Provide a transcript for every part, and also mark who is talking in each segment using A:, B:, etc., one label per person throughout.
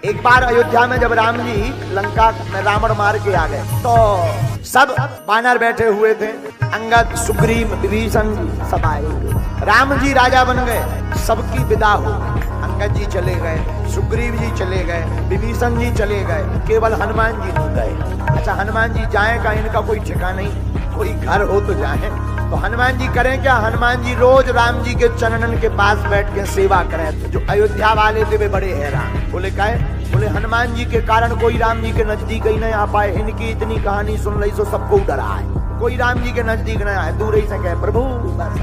A: एक बार अयोध्या में जब राम जी लंका में रावण मार के आ गए तो सब बानर बैठे हुए थे, अंगद, सुग्रीव, विभीषण जी सब आए। राम जी राजा बन गए, सबकी विदा हो गई। अंगद जी चले गए, सुग्रीव जी चले गए, विभीषण जी चले गए, केवल हनुमान जी नहीं गए। अच्छा, हनुमान जी जाए का इनका कोई ठिकाना नहीं, कोई घर हो तो जाए। तो हनुमान जी करें क्या? हनुमान जी रोज राम जी के चरणन के पास बैठ के सेवा करें। तो जो अयोध्या वाले थे वे बड़े हैरान, बोले काहे? बोले हनुमान जी के कारण कोई राम जी के नजदीक ही नहीं आ पाए, इनकी इतनी कहानी सुन रही सो सबको डरा है, कोई राम जी के नजदीक नहीं आए, दूर ही से कहे प्रभु बस।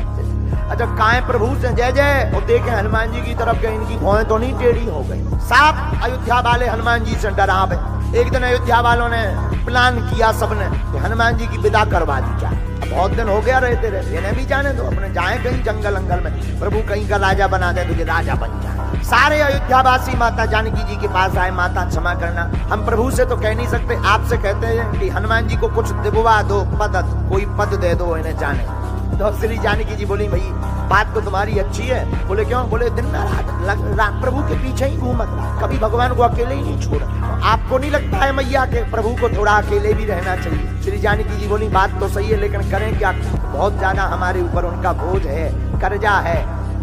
A: अच्छा, काहे प्रभु से जय जय, और देखे हनुमान जी की तरफ गए, इनकी भौएं तो नहीं टेढ़ी हो गई। साफ अयोध्या वाले हनुमान जी से डरा गए। एक दिन अयोध्या वालों ने प्लान किया सबने कि हनुमान जी की विदा करवा दी जाए। बहुत दिन हो गया रहते रहते, इन्हें भी जाने दो, अपने जाए कहीं जंगल अंगल में, प्रभु कहीं का राजा बना दे, तुझे राजा बन जाए। सारे अयोध्यावासी माता जानकी जी के पास आए, माता क्षमा करना, हम प्रभु से तो कह नहीं सकते, आपसे कहते हैं कि हनुमान जी को कुछ दिलवा दो, पद, कोई पद दे दो इन्हें जाने। तो श्री जानकी जी बोली भाई बात तो तुम्हारी अच्छी है। बोले क्यों? बोले दिन रात प्रभु के पीछे ही घूमत, कभी भगवान को अकेले ही नहीं छोड़ा। आपको नहीं लगता है मैया के प्रभु को थोड़ा अकेले भी रहना चाहिए? श्री जानकी जी बोली बात तो सही है, लेकिन करें क्या, बहुत ज्यादा हमारे ऊपर उनका बोझ है, कर्जा है,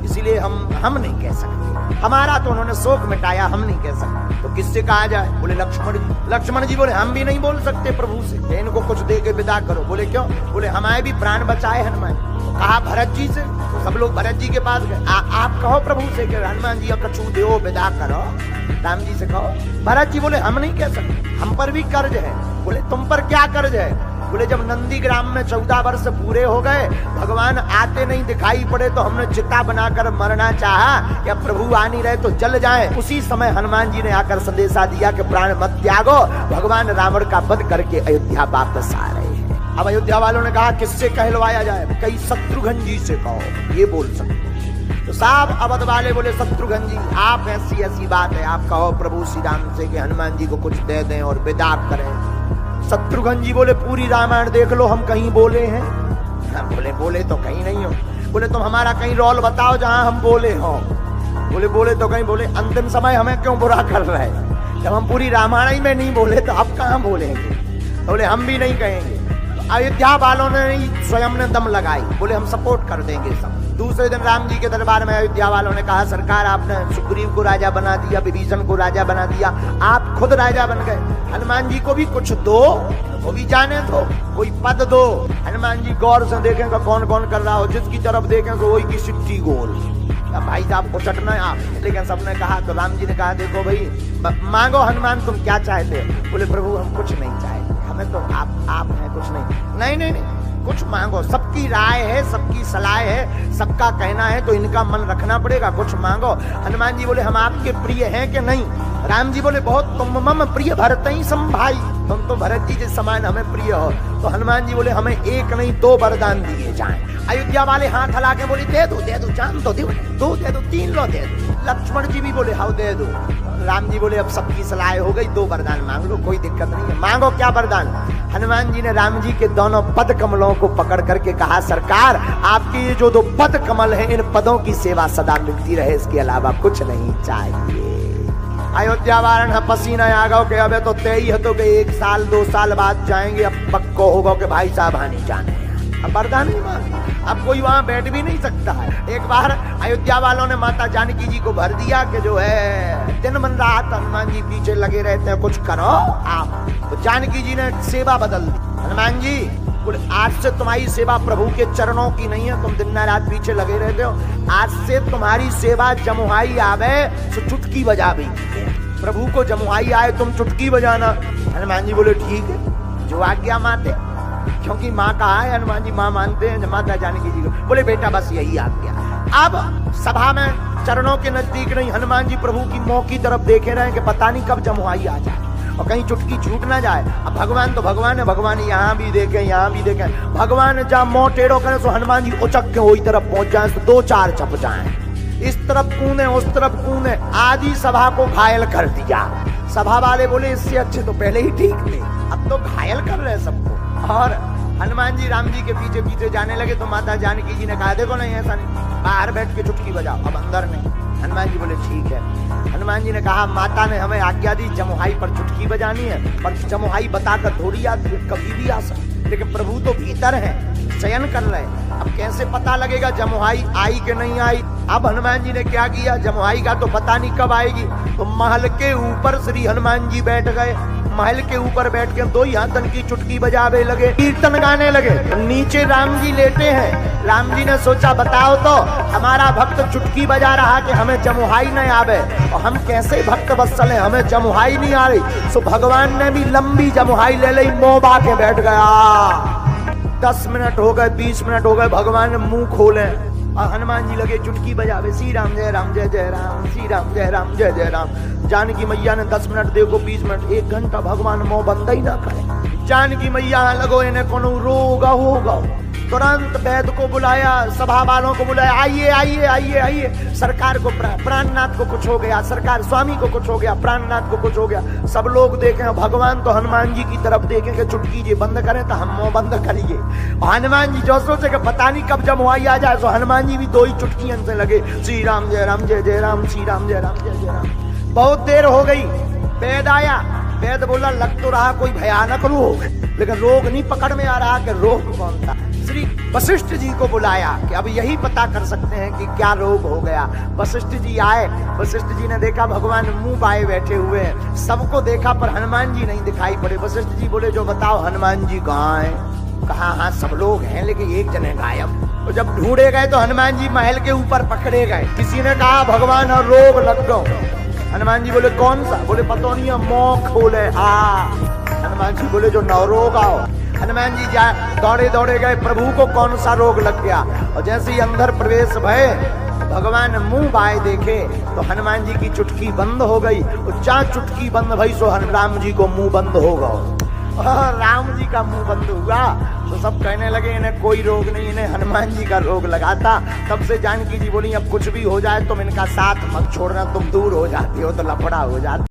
A: इसीलिए हम नहीं कह सकते। हमारा तो उन्होंने शोक मिटाया, हम नहीं कह सकते, तो किससे कहा जाए? बोले लक्ष्मण जी। लक्ष्मण जी बोले हम भी नहीं बोल सकते प्रभु से, इनको कुछ दे के विदा करो। बोले क्यों? बोले हमारे भी प्राण बचाए हनुमान। कहा भरत जी से, तो सब लोग भरत जी के पास गए, आप कहो प्रभु से कि हनुमान जी कछू दो विदा करो, राम जी से कहो। भरत जी बोले हम नहीं कह सकते, हम पर भी कर्ज है। बोले तुम पर क्या कर्ज है? बोले जब नंदीग्राम में 14 वर्ष पूरे हो गए, भगवान आते नहीं दिखाई पड़े, तो हमने चिता बनाकर मरना चाहा कि प्रभु आ नहीं रहे तो जल जाए। उसी समय हनुमान जी ने आकर संदेशा दिया कि प्राण मत त्यागो, भगवान रावण का वध करके अयोध्या वापस आ रहे हैं। अब अयोध्या वालों ने कहा किससे कहलवाया जाए? कई शत्रुघ्न जी से कहो, ये बोल सकते। तो साहब अवध वाले बोले शत्रुघ्न जी आप ऐसी ऐसी बात है, आप कहो प्रभु श्री राम से कि हनुमान जी को कुछ दे दें और विदा करें। शत्रुघ्न जी बोले पूरी रामायण देख लो, हम कहीं बोले हैं? हम बोले तो कहीं नहीं हो। बोले तुम हमारा कहीं रोल बताओ जहां हम बोले हो। बोले तो कहीं। बोले अंतिम समय हमें क्यों बुरा कर रहे हैं, जब हम पूरी रामायण ही में नहीं बोले तो अब कहां बोलेंगे? बोले हम भी नहीं कहेंगे। अयोध्या वालों ने स्वयं ने दम लगाई, बोले हम सपोर्ट कर देंगे सब। दूसरे दिन राम जी के दरबार में अयोध्या वालों ने कहा सरकार आपने सुग्रीव को राजा बना दिया, विभीषण को राजा बना दिया, आप खुद राजा बन गए, हनुमान जी को भी कुछ दो, वो भी जाने दो, कोई पद दो। हनुमान जी गौर से देखेंगे कौन कौन कर रहा हो, जिसकी तरफ देखेंगे वही की सिट्टी गोल। भाई साहब को चटना है आप, लेकिन सबने कहा, तो राम जी ने कहा देखो भाई मांगो हनुमान तुम क्या चाहते? बोले प्रभु हम कुछ नहीं चाहते, हमें तो आप हैं, कुछ नहीं, कुछ मांगो, सबकी राय है, सबकी सलाह है, सबका कहना है, तो इनका मन रखना पड़ेगा, कुछ मांगो। हनुमान जी बोले हम आपके प्रिय हैं कि नहीं? राम जी बोले बहुत, तुम मम प्रिय भरत ही सम भाई, तुम तो भरत जी के समान हमें प्रिय हो। तो हनुमान जी बोले हमें एक नहीं 2 वरदान दिए जाएं। अयोध्या वाले हाथ हला के बोले दे दो जान तो दो दे दो 3 लो दे दो। लक्ष्मण जी भी बोले हाँ दे दो। राम जी बोले अब सबकी सलाह हो गई, 2 वरदान मांग लो, कोई दिक्कत नहीं है, मांगो क्या वरदान? हनुमान जी ने राम जी के दोनों पद कमलों को पकड़ करके कहा सरकार आपके ये जो 2 पद कमल हैं, इन पदों की सेवा सदा मिलती रहे, इसके अलावा कुछ नहीं चाहिए। अयोध्या वारण पसीना आ गो के अबे तो तय हो तो 1 साल 2 साल बाद जाएंगे, अब पक्को होगा कि भाई साहब हानि जाने, अब वरदान नहीं मांगा, अब कोई वहां बैठ भी नहीं सकता है। एक बार अयोध्या वालों ने माता जानकी जी को भर दिया कि जो है दिन मन रात हनुमान जी पीछे लगे रहते हैं, कुछ करो आप। तो जानकी जी ने सेवा बदल दी। हनुमान जी बोले आज से तुम्हारी सेवा प्रभु के चरणों की नहीं है, तुम दिन रात पीछे लगे रहते हो, आज से तुम्हारी सेवा जमुहाई आवे तो चुटकी बजा भी, प्रभु को जमुहाई आए तुम चुटकी बजाना। हनुमान जी बोले ठीक है, जो आज्ञा माते, क्योंकि माँ कहा है, हनुमान जी माँ मानते हैं माता जानकी जी को। बोले बेटा बस यही आज्ञा। अब सभा में चरणों के नजदीक नहीं, हनुमान जी प्रभु की मुंह की तरफ देखे रहे कि पता नहीं कब जमुहाई आ जाए और कहीं चुटकी छूट ना जाए। अब भगवान तो भगवान है, भगवान यहाँ भी देखे यहाँ भी देखे, भगवान जहाँ मुंह टेढ़ो करे तो हनुमान जी उचक के वही तरफ पहुंच जाए, तो 2-4 चप जाए, इस तरफ कूदे उस तरफ कूदे, आधी सभा को घायल कर दिया। सभा वाले बोले इससे अच्छे तो पहले ही ठीक थे, अब तो घायल कर रहे सबको। और हनुमान जी राम जी के पीछे पीछे जाने लगे तो माता जानकी जी ने कहा देखो नहीं ऐसा नहीं, बाहर बैठ के चुटकी बजाओ, अब अंदर नहीं। हनुमान जी बोले ठीक है। हनुमान जी ने कहा माता ने हमें आज्ञा दी जमुहाई पर चुटकी बजानी है, पर जमुहाई बताकर थोड़ी आती है, कभी भी आ सकती, लेकिन प्रभु तो भीतर है, शयन कर रहे हैं, अब कैसे पता लगेगा जमुहाई आई कि नहीं आई। अब हनुमान जी ने क्या किया, जमुहाई का तो पता नहीं कब आएगी, तो महल के ऊपर श्री हनुमान जी बैठ गए। महल के ऊपर बैठ के दो हाथन की चुटकी बजावे लगे, कीर्तन गाने लगे। नीचे राम जी लेटे हैं। राम जी ने सोचा बताओ तो हमारा भक्त चुटकी बजा रहा कि हमें जमुहाई नहीं आवे, और हम कैसे भक्त वत्सल हैं, हमें जमुहाई नहीं आ रही। सो भगवान ने भी लंबी जमुहाई ले ली, मोबा के बैठ गया। 10 मिनट हो गए, 20 मिनट हो गए, भगवान ने मुंह खोले और हनुमान जी लगे चुटकी बजावे, श्री राम जय जय राम, श्री राम जय जय राम। जानकी मैया ने 10 मिनट देखो, 20 मिनट, 1 घंटा भगवान मुंह बंद ही ना करे। जानकी मैया लगो इन्हें कोनो रोग होगा। तुरंत वैद्य को बुलाया, सभा वालों को बुलाया, आइए आइए आइए आइए, सरकार को प्राणनाथ को कुछ हो गया, सरकार स्वामी को कुछ हो गया, प्राणनाथ को कुछ हो गया। सब लोग देखें, भगवान तो हनुमान जी की तरफ देखें कि चुटकी जी बंद करें तो हम मुंह बंद करिए। हनुमान जी जो सोचे कि पता नहीं कब जमुहाई आ जाए, तो हनुमान जी भी 2 ही चुटकियां से लगे, श्री राम जय जय राम, श्री राम जय जय राम। बहुत देर हो गई, वैद्य आया। वैद्य बोला लग तो रहा कोई भयानक रोग, लेकिन रोग नहीं पकड़ में आ रहा कि रोग कौन था। श्री वशिष्ठ जी को बुलाया कि अब यही पता कर सकते हैं कि क्या रोग हो गया। वशिष्ठ जी आए। वशिष्ठ जी ने देखा भगवान मुंह बाए बैठे हुए हैं, सबको देखा पर हनुमान जी नहीं दिखाई पड़े। वशिष्ठ जी बोले जो बताओ हनुमान जी कहाँ हैं। कहा हाँ सब लोग हैं लेकिन एक जने गायब। तो जब ढूंढे गए तो हनुमान जी महल के ऊपर पकड़े गए। किसी ने कहा भगवान और रोग लग गए। हनुमान जी बोले कौन सा, बोले पता नहीं है, मुंह खोले। हाँ हनुमान जी बोले जो नवरोग आओ। हनुमान जी दौड़े दौड़े गए, प्रभु को कौन सा रोग लग गया। और जैसे ही अंदर प्रवेश भय, भगवान मुंह बाए देखे तो हनुमान जी की चुटकी बंद हो गई। और जहाँ चुटकी बंद भई सो राम जी को मुंह बंद हो गया। और राम जी का मुंह बंद हुआ तो सब कहने लगे इन्हें कोई रोग नहीं, इन्हें हनुमान जी का रोग लगा था। तब से जानकी जी बोली अब कुछ भी हो जाए तुम इनका साथ मत छोड़ना, तुम दूर हो जाती हो तो लफड़ा हो जाता।